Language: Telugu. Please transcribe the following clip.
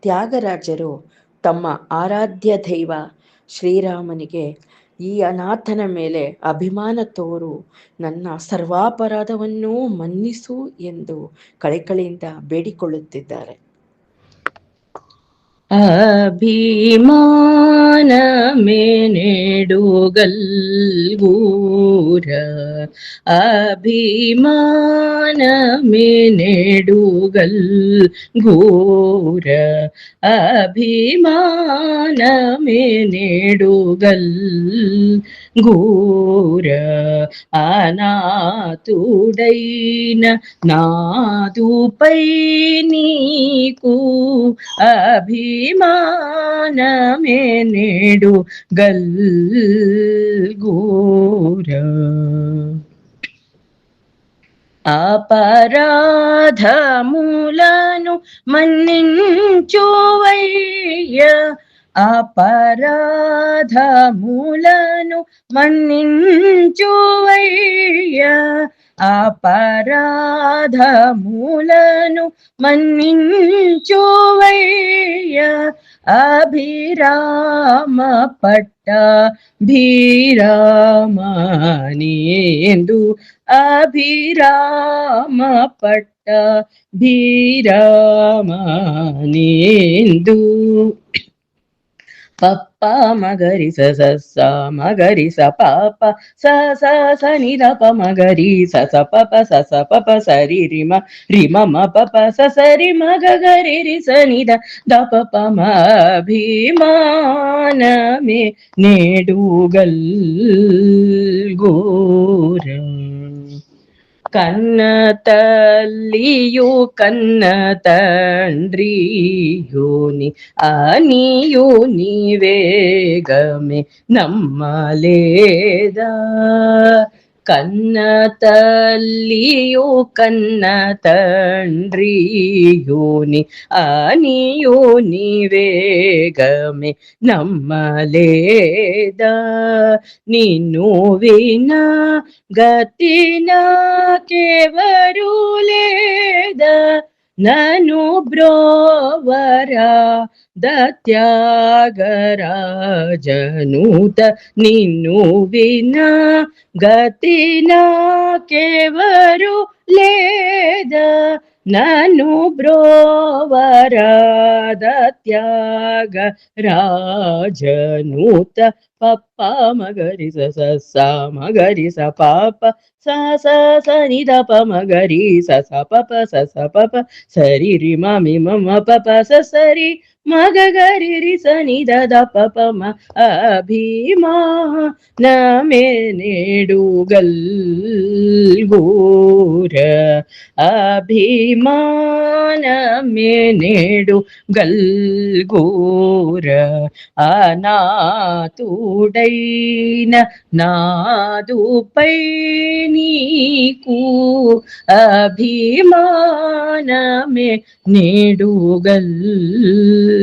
ತ್ಯಾಗರಾಜರು ತಮ್ಮ ಆರಾಧ್ಯ ದೈವ ಶ್ರೀರಾಮನಿಗೆ ಈ ಅನಾಥನ ಮೇಲೆ ಅಭಿಮಾನ ತೋರು, ನನ್ನ ಸರ್ವಾಪರಾಧವನ್ನೂ ಮನ್ನಿಸು ಎಂದು ಕಳಕಳಿಯಿಂದ ಬೇಡಿಕೊಳ್ಳುತ್ತಿದ್ದಾರೆ. ಅಭಿಮಾನ ಮೇನೆಡುಗಲ್ ಗೂರ, ಅಭಿಮಾನ ಮೇನೆಡುಗಲ್ ಗೂರ, ಅಭಿಮಾನ ಮೇನೆಡುಗಲ್ ಗೂರ, అనాతుడైన నాదుపై నీకు అభిమానమే నేడు గల్గూర. అపరాధములను మన్నించువయ్య, అపరాధములను మన్నించువయ్య, అపరాధములను మన్నించువయ్య, అభిరామ పట్ట భీరామనియందు, అభిరామ పట్ట భీరామనియందు. పప్ప మగరి స స మగరి స పాప స స స ని ద ప మగరి స స ప ప స స ప ప స రి రి మ మ ప ప స స రి మ గ గ రి రి స ని ద ద ప ప మ అభిమానమే నేడు గల్గూర. కన్న తల్లియు కన్న తండ్రియుని అనియు నీవేగమే నమ్మలేదా, కన్న తల్లియు కన్న తండ్రియుని అనియు నీవేగమే నమ్మలేదా, నిన్ను వినా గతి నాకెవరు లేదా, నను బ్రోవరా దత్యాగరాజనూత, నిన్ను వినా గతి నాకెవరు లేదా, నను బ్రోవరా దత్యాగరాజనూత. పప్ప మగరి స స స మగరి స పాప స స స ని ద ప మగరి స స ప ప స స ప ప స రి రి మ మి మ మ ప ప స స రి మ గ గ రి రి స ని ద ద ప ప మ అభిమానమే నేడు గల్గూర, అభిమానమే నేడు గల్గూర. అనాతుడైన నాదుపై నీకు అభిమానమే నేడు గల్గూర.